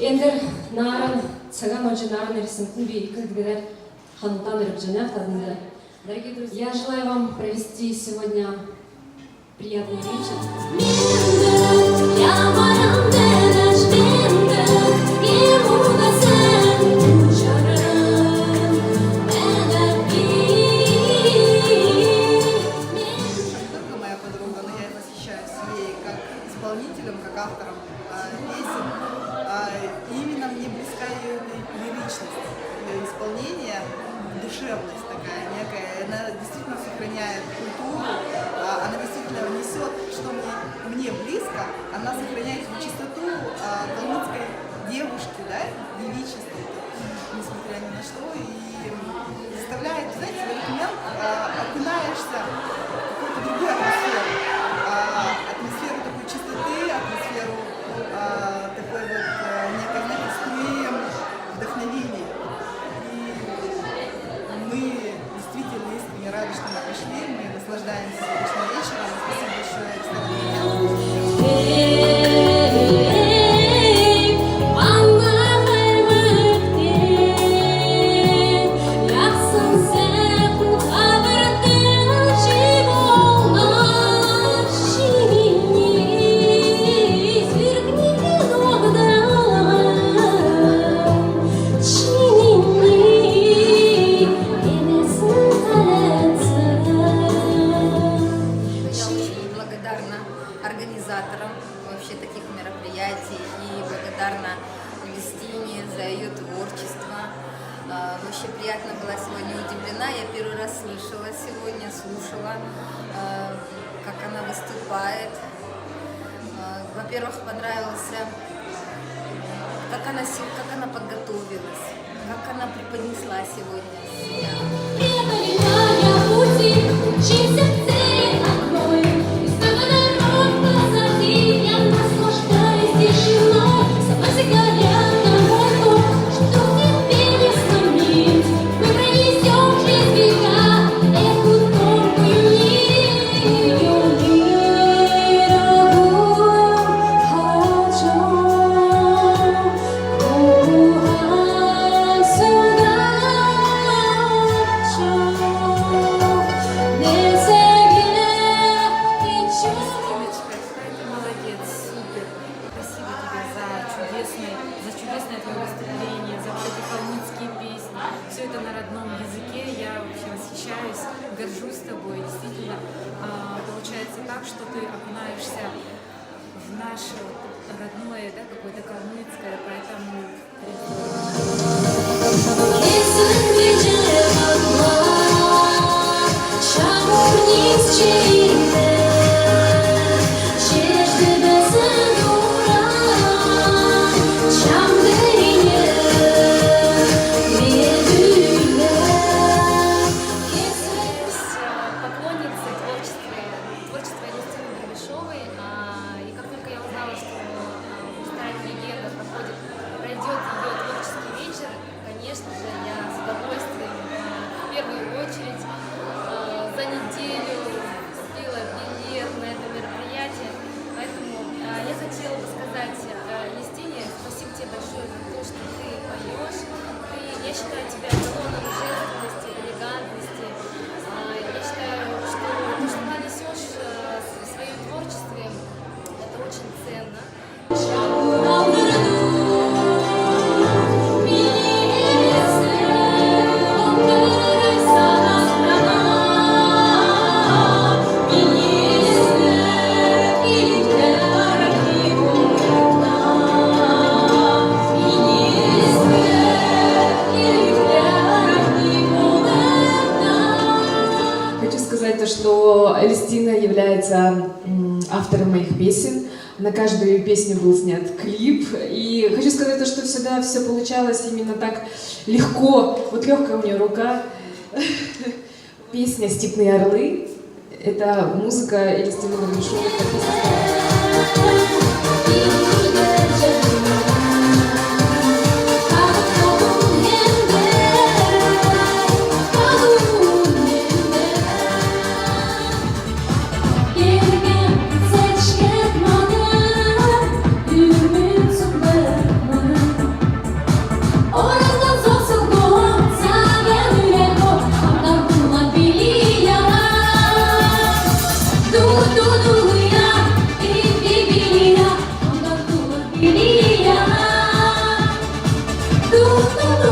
Эндер наран цаган уже наран рисм куби когда хантан рыбжаня тадында. Дорогие друзья, я желаю вам провести сегодня приятный вечер. Как автором песен. Именно мне близка ее лиричность, ее исполнение, душевность такая некая. Она действительно сохраняет культуру, она действительно несет, что мне близко, она сохраняет чистоту калмыцкой девушки, да, девичества, несмотря ни на что, и заставляет, знаете, в этот момент окунаешься в какую-то другую атмосферу. Атмосферу такой чистоты, атмосферу такой вот некой, знаете, струи вдохновения. И мы действительно искренне рады, что мы пришли, мы наслаждаемся сегодняшним вечером. Спасибо большое, ресторан. Организаторам вообще таких мероприятий и благодарна Листине за ее творчество. Вообще приятно была сегодня удивлена. Я первый раз слышала сегодня, слушала, как она выступает. Во-первых, понравился, как она подготовилась, как она преподнесла сегодня себя. За чудесное твое выступление, за вот эти калмыцкие песни. Все это на родном языке. Я вообще восхищаюсь, горжусь тобой. Действительно, получается так, что ты окунаешься в наше родное, да, какое-то калмыцкое, поэтому... За неделю купила билет на это мероприятие, поэтому я хотела бы сказать Листине спасибо тебе большое за то, что ты поешь. Я считаю тебя эталоном женственности, элегантности. Я считаю, что то, что ты несешь в своем творчестве, это очень ценно. Что Листина является автором моих песен. На каждую песню был снят клип. И хочу сказать, что всегда все получалось именно так легко. Вот легкая у меня рука. Песня «Степные орлы». Это музыка Листины Лаврушевой. Дух на